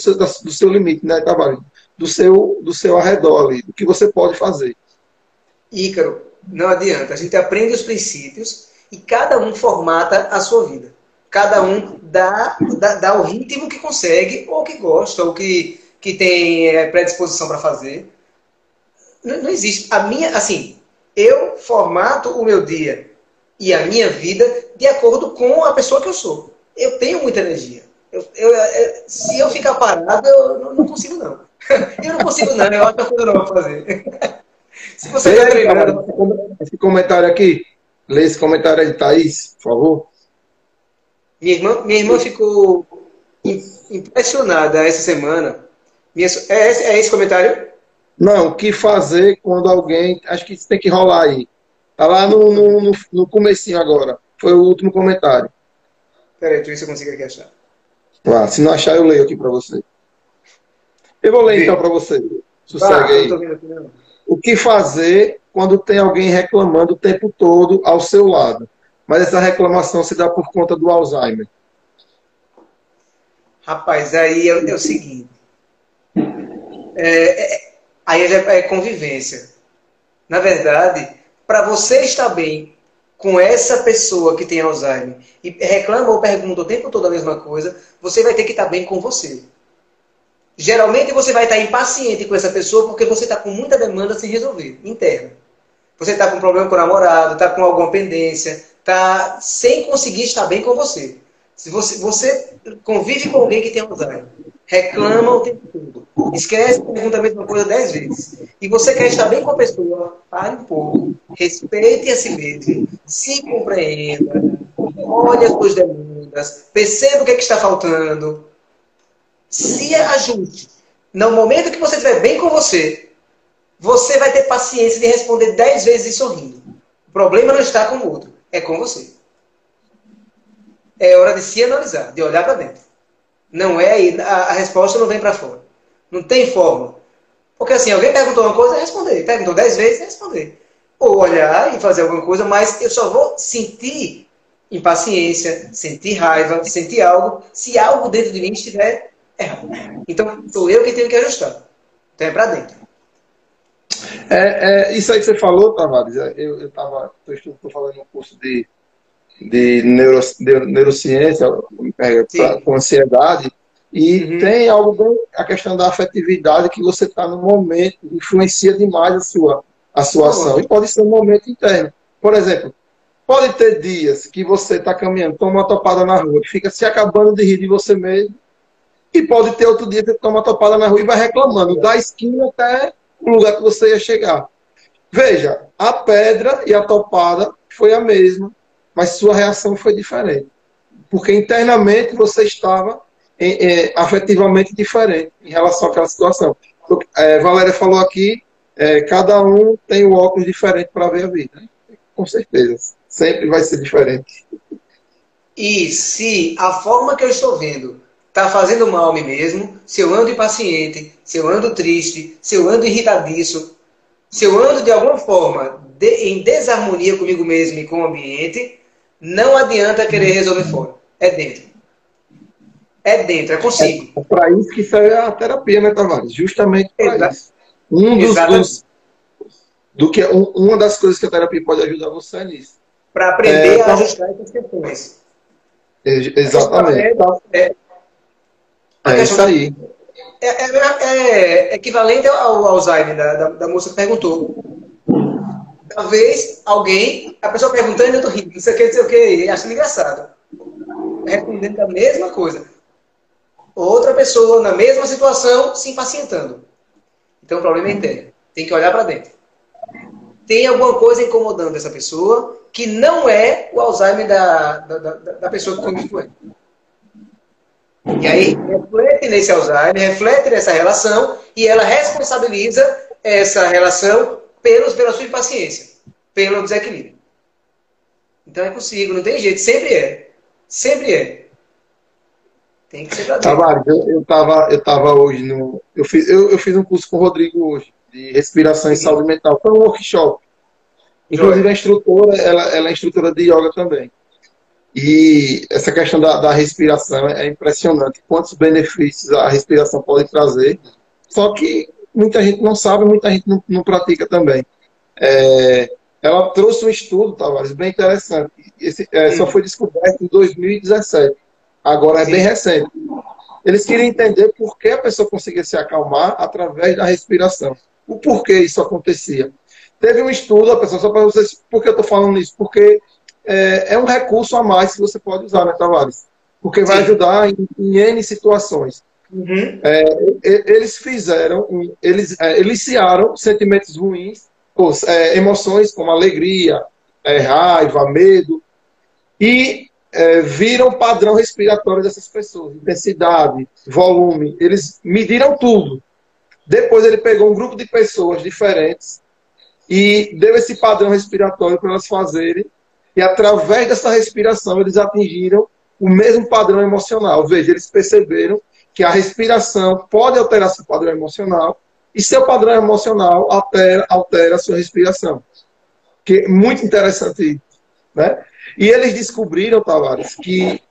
seu limite, né, Tavares? Do seu arredor ali, do que você pode fazer. Ícaro, não adianta. A gente aprende os princípios e cada um formata a sua vida. Cada um dá o ritmo que consegue, ou que gosta, ou que tem predisposição para fazer. Não existe. Eu formato o meu dia e a minha vida de acordo com a pessoa que eu sou. Eu tenho muita energia. Se eu ficar parado, eu não consigo, não. Eu não consigo, não. Eu acho que eu não vou fazer. Se você está treinando... Esse comentário aqui, lê esse comentário aí, Thaís, por favor. Minha irmã ficou impressionada essa semana. É esse comentário? Não, o que fazer quando alguém. Acho que isso tem que rolar aí. Tá lá no comecinho agora. Foi o último comentário. Peraí, deixa eu ver se eu consigo aqui achar. Tá, se não achar, eu leio aqui para você. Eu vou ler então Vê. para você. Sossegue Ah, eu não aí. tô vendo aqui, não. O que fazer quando tem alguém reclamando o tempo todo ao seu lado? Mas essa reclamação se dá por conta do Alzheimer. Rapaz, aí é o seguinte. Aí já é convivência. Na verdade, para você estar bem com essa pessoa que tem Alzheimer e reclama ou pergunta o tempo todo a mesma coisa, você vai ter que estar bem com você. Geralmente você vai estar impaciente com essa pessoa porque você está com muita demanda sem resolver, interna. Você está com problema com o namorado, está com alguma pendência, está sem conseguir estar bem com você. Se você convive com alguém que tem Alzheimer, reclama o tempo todo, esquece, pergunta a mesma coisa 10 vezes, e você quer estar bem com a pessoa, pare um pouco, respeite a si mesmo, se compreenda, olhe as suas demandas, perceba o que está faltando, se ajuste. No momento que você estiver bem com você, você vai ter paciência de responder 10 vezes sorrindo. O problema não está com o outro, é com você. É hora de se analisar, de olhar para dentro. Não é aí, a resposta não vem para fora. Não tem fórmula. Porque assim, alguém perguntou uma coisa, é responder. Perguntou 10 vezes, é responder. Ou olhar e fazer alguma coisa, mas eu só vou sentir impaciência, sentir raiva, sentir algo, se algo dentro de mim estiver errado. Então, sou eu que tenho que ajustar. Então é para dentro. Isso aí que você falou, Tavares, estou fazendo um curso de neurociência com ansiedade, e tem algo bem, a questão da afetividade, que você está no momento, influencia demais a sua ação. E pode ser um momento interno. Por exemplo, pode ter dias que você está caminhando, toma uma topada na rua, que fica se acabando de rir de você mesmo, e pode ter outro dia que você toma uma topada na rua e vai reclamando, da esquina até o lugar que você ia chegar. Veja, a pedra e a topada foi a mesma, mas sua reação foi diferente. Porque internamente você estava afetivamente diferente em relação àquela situação. Valéria falou aqui, cada um tem um óculos diferente para ver a vida. Com certeza. Sempre vai ser diferente. E se a forma que eu estou vendo está fazendo mal a mim mesmo, se eu ando impaciente, se eu ando triste, se eu ando irritadiço, se eu ando de alguma forma em desarmonia comigo mesmo e com o ambiente, não adianta querer resolver fora. É dentro. É dentro, é consigo. É para isso que serve a terapia, né, Tavares? Justamente para isso. Uma das coisas que a terapia pode ajudar você é nisso. Para aprender a ajustar essas questões. Exatamente. É isso aí. É equivalente ao Alzheimer da moça que perguntou. Talvez a pessoa perguntando, eu tô rindo, não sei o que, e achando engraçado. Respondendo a mesma coisa. Outra pessoa, na mesma situação, se impacientando. Então o problema é interno. Tem que olhar para dentro. Tem alguma coisa incomodando essa pessoa que não é o Alzheimer da pessoa que convive com ele. E aí, reflete nesse Alzheimer, reflete nessa relação, e ela responsabiliza essa relação pela sua impaciência, pelo desequilíbrio. Então é possível, não tem jeito, sempre é. Sempre é. Tem que ser pra dentro. Tavares, eu tava hoje eu fiz um curso com o Rodrigo hoje, de respiração e saúde mental. Foi um workshop. Inclusive a instrutora, ela é instrutora de yoga também. E essa questão da respiração é impressionante. Quantos benefícios a respiração pode trazer. Só que muita gente não sabe, muita gente não pratica também. Ela trouxe um estudo, Tavares, bem interessante. Só foi descoberto em 2017. Agora é bem recente. Eles queriam entender por que a pessoa conseguia se acalmar através da respiração. O porquê isso acontecia. Teve um estudo, pessoal, só para vocês, por que eu estou falando isso? Porque é um recurso a mais que você pode usar, né, Tavares? Porque vai ajudar em N situações. Eles eliciaram sentimentos ruins, emoções como alegria, raiva, medo, e viram o padrão respiratório dessas pessoas, intensidade, volume, eles mediram tudo. Depois ele pegou um grupo de pessoas diferentes e deu esse padrão respiratório para elas fazerem, e através dessa respiração eles atingiram o mesmo padrão emocional. Veja, eles perceberam que a respiração pode alterar seu padrão emocional, e seu padrão emocional altera a sua respiração. Que é muito interessante, né? E eles descobriram, Tavares, que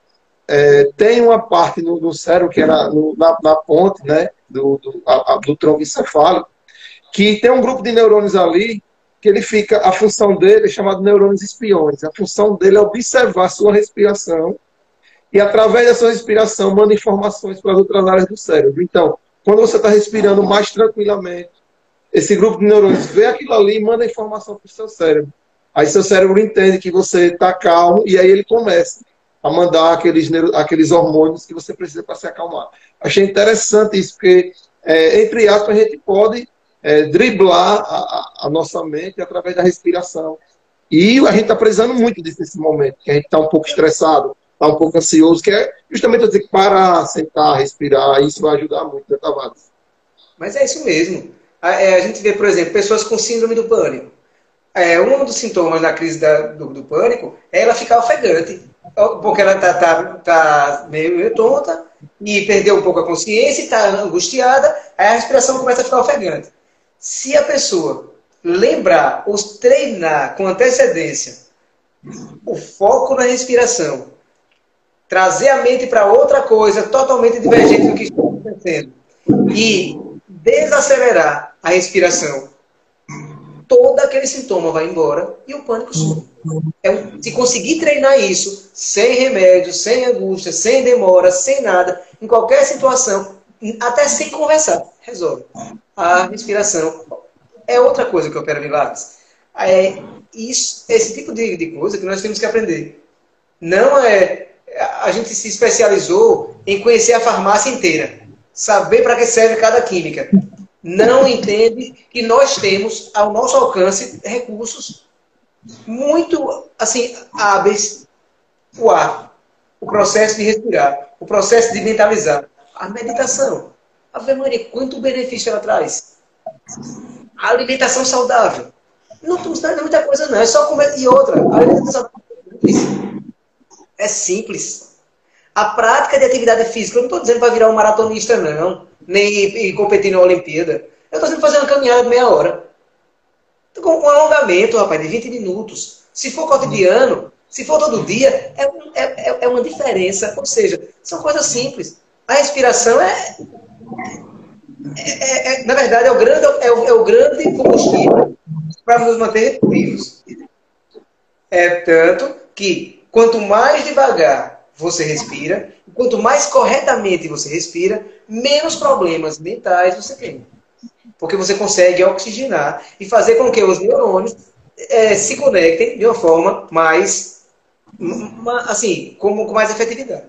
tem uma parte no cérebro, que é na ponte, né, do tronco encefálico, que tem um grupo de neurônios ali, que ele fica, a função dele é chamada neurônios espiões. A função dele é observar a sua respiração e, através da sua respiração, manda informações para as outras áreas do cérebro. Então, quando você está respirando mais tranquilamente, esse grupo de neurônios vê aquilo ali e manda informação para o seu cérebro. Aí seu cérebro entende que você está calmo e aí ele começa a mandar aqueles hormônios que você precisa para se acalmar. Achei interessante isso, porque, entre aspas, a gente pode driblar a nossa mente através da respiração. E a gente está precisando muito disso nesse momento, que a gente está um pouco estressado, está um pouco ansioso, que é justamente eu dizer que parar, sentar, respirar, isso vai ajudar muito, né, Tavares? Mas é isso mesmo. A gente vê, por exemplo, pessoas com síndrome do pânico. Um dos sintomas da crise do pânico é ela ficar ofegante, porque ela tá meio tonta e perdeu um pouco a consciência e está angustiada, aí a respiração começa a ficar ofegante. Se a pessoa lembrar ou treinar com antecedência o foco na respiração, trazer a mente para outra coisa totalmente divergente do que está acontecendo e desacelerar a respiração, todo aquele sintoma vai embora e o pânico some. Se conseguir treinar isso, sem remédio, sem angústia, sem demora, sem nada, em qualquer situação, até sem conversar, resolve. A respiração é outra coisa que opera milagres. Esse tipo de coisa que nós temos que aprender. Não a gente se especializou em conhecer a farmácia inteira, saber para que serve cada química. Não entende que nós temos ao nosso alcance recursos muito assim hábeis. O ar, o processo de respirar, o processo de mentalizar, a meditação. Ave Maria, quanto benefício ela traz. A alimentação saudável. Não estamos dando muita coisa, não. É só comer. E outra, a alimentação saudável é simples. A prática de atividade física, eu não estou dizendo para virar um maratonista, não. Nem ir competir na Olimpíada. Eu estou dizendo fazer uma caminhada de meia hora. Com um alongamento, rapaz, de 20 minutos. Se for cotidiano, se for todo dia, é uma diferença. Ou seja, são coisas simples. A respiração na verdade, é o grande combustível para nos manter vivos. Tanto que, quanto mais devagar você respira, quanto mais corretamente você respira, menos problemas mentais você tem. Porque você consegue oxigenar e fazer com que os neurônios se conectem de uma forma mais, assim, com mais efetividade.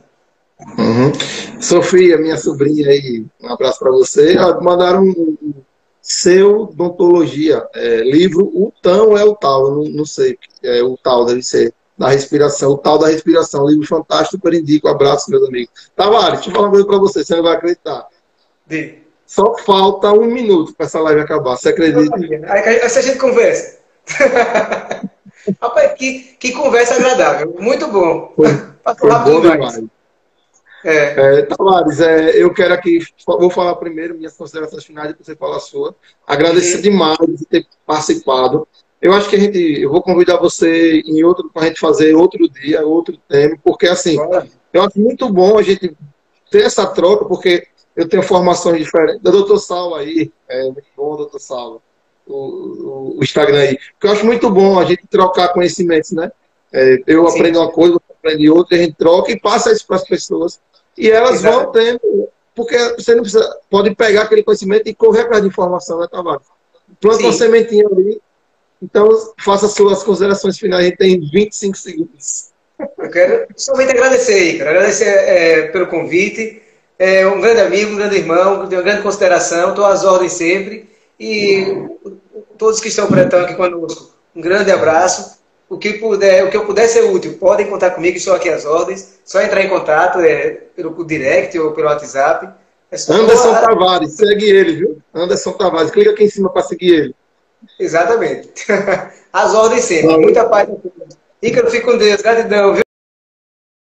Uhum. Sofia, minha sobrinha aí, um abraço para você. Mandaram um Pseudontologia, livro O Tão é o Tal, eu não sei, o Tal deve ser da respiração, o Tal da Respiração, livro fantástico, super indico, abraço, meus amigos. Tavares, deixa eu falar uma coisa para você não vai acreditar. Só falta 1 minuto para essa live acabar, você acredita? Aí a gente conversa. Rapaz, que conversa agradável, muito bom. Foi bom demais. Tavares, eu quero aqui, vou falar primeiro minhas considerações finais, depois você fala a sua. Agradecer demais por ter participado. Eu acho que eu vou convidar você para a gente fazer outro dia, outro tema, porque assim, eu acho muito bom a gente ter essa troca, porque eu tenho formações diferentes. Da Dr. Saulo aí, muito bom, Dr. Saulo, o Instagram aí. Porque eu acho muito bom a gente trocar conhecimentos, né? Eu aprendo uma coisa, você aprende outra, a gente troca e passa isso para as pessoas. E elas vão tendo, porque você não precisa, pode pegar aquele conhecimento e correr atrás de informação, né, Tavares? Planta uma sementinha ali, então faça as suas considerações finais, a gente tem 25 segundos. Eu quero somente agradecer, cara. Agradecer pelo convite. Um grande amigo, um grande irmão, de uma grande consideração, estou às ordens sempre. E todos que estão aqui conosco, um grande abraço. o que eu puder ser útil, podem contar comigo, estou aqui às ordens. Só entrar em contato pelo direct ou pelo WhatsApp. Anderson Tavares, segue ele, viu? Anderson Tavares, clica aqui em cima para seguir ele. Exatamente. Às ordens sempre. Muita paz. Ícaro, fique com Deus. Gratidão, viu?